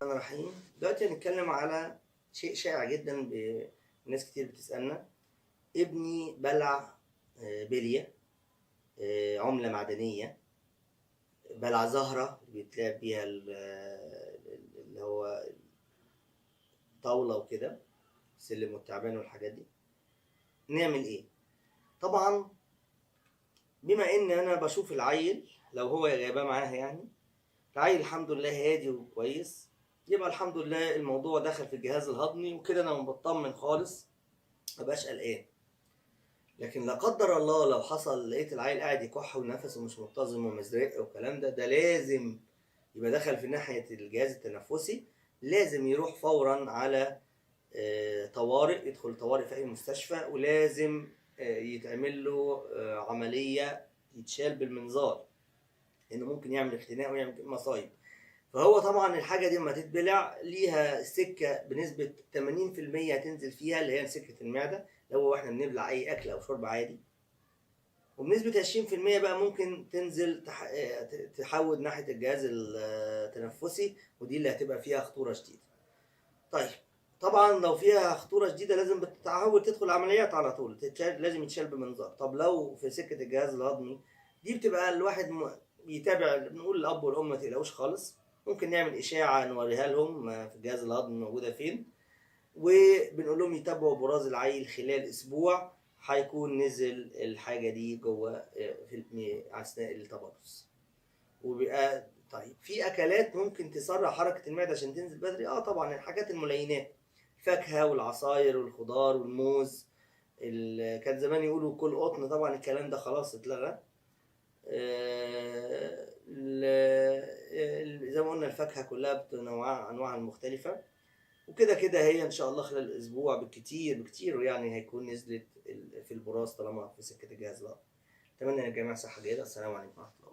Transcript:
الرحمن الرحيم. دلوقتي هنتكلم على شيء شائع جدا، ناس كتير بتسألنا. ابني بلع بلية، عملة معدنية، بلع زهرة اللي بيتلعب بيها اللي هو طاولة وكده، سلم والتعبان والحاجات دي. نعمل ايه؟ طبعا بما ان انا بشوف العيل لو هو جايباه معاها، يعني العيل الحمد لله هادي وكويس، يبقى الحمد لله الموضوع دخل في الجهاز الهضمي وكده انا بطمن خالص، مبقاش قلقان. لكن لا قدر الله لو حصل لقيت العيل قاعد يكح ونفسه مش منتظم ومزرق والكلام ده لازم يبقى دخل في ناحية الجهاز التنفسي، لازم يروح فورا على طوارئ، يدخل طوارئ في أي مستشفى، ولازم يتعمل له عملية، يتشال بالمنظار، لأنه ممكن يعمل اختناق ويعمل مصايب. فهو طبعا الحاجة دي لما تتبلع ليها سكة بنسبة 80% هتنزل فيها، اللي هي سكة المعدة لو احنا بنبلع أي أكل أو شرب عادي، وبنسبة 20% بقى ممكن تنزل تحود ناحية الجهاز التنفسي، ودي اللي هتبقى فيها خطورة شديدة. طيب طبعا لو فيها خطورة شديدة لازم بتتحول تدخل عمليات على طول، لازم يتشال بمنظار. طب لو في سكة الجهاز الهضمي، دي بتبقى الواحد يتابع، بنقول للأب والأم ما تقلقوش خالص، ممكن نعمل إشاعة نوريها لهم في الجهاز الهضمي موجودة فين، وبنقول لهم يتابعوا براز العيل خلال أسبوع، هيكون نزل الحاجة دي جوه في أثناء التبرز. وبيبقى طيب في أكلات ممكن تسرع حركة المعدة عشان تنزل بدري؟ طبعا الحاجات الملينات، الفاكهة والعصاير والخضار والموز، كان زمان يقولوا كل قطن، طبعا الكلام ده خلاص اتلغى. زي ما قلنا الفاكهة كلها بأنواعها المختلفة، وكده كده هي ان شاء الله خلال اسبوع بالكتير بكتير يعني هيكون نزلت في البراز طالما في سكة الجهاز الهضمي. اتمنى يا جماعة صحة جيدة. السلام عليكم ورحمة الله.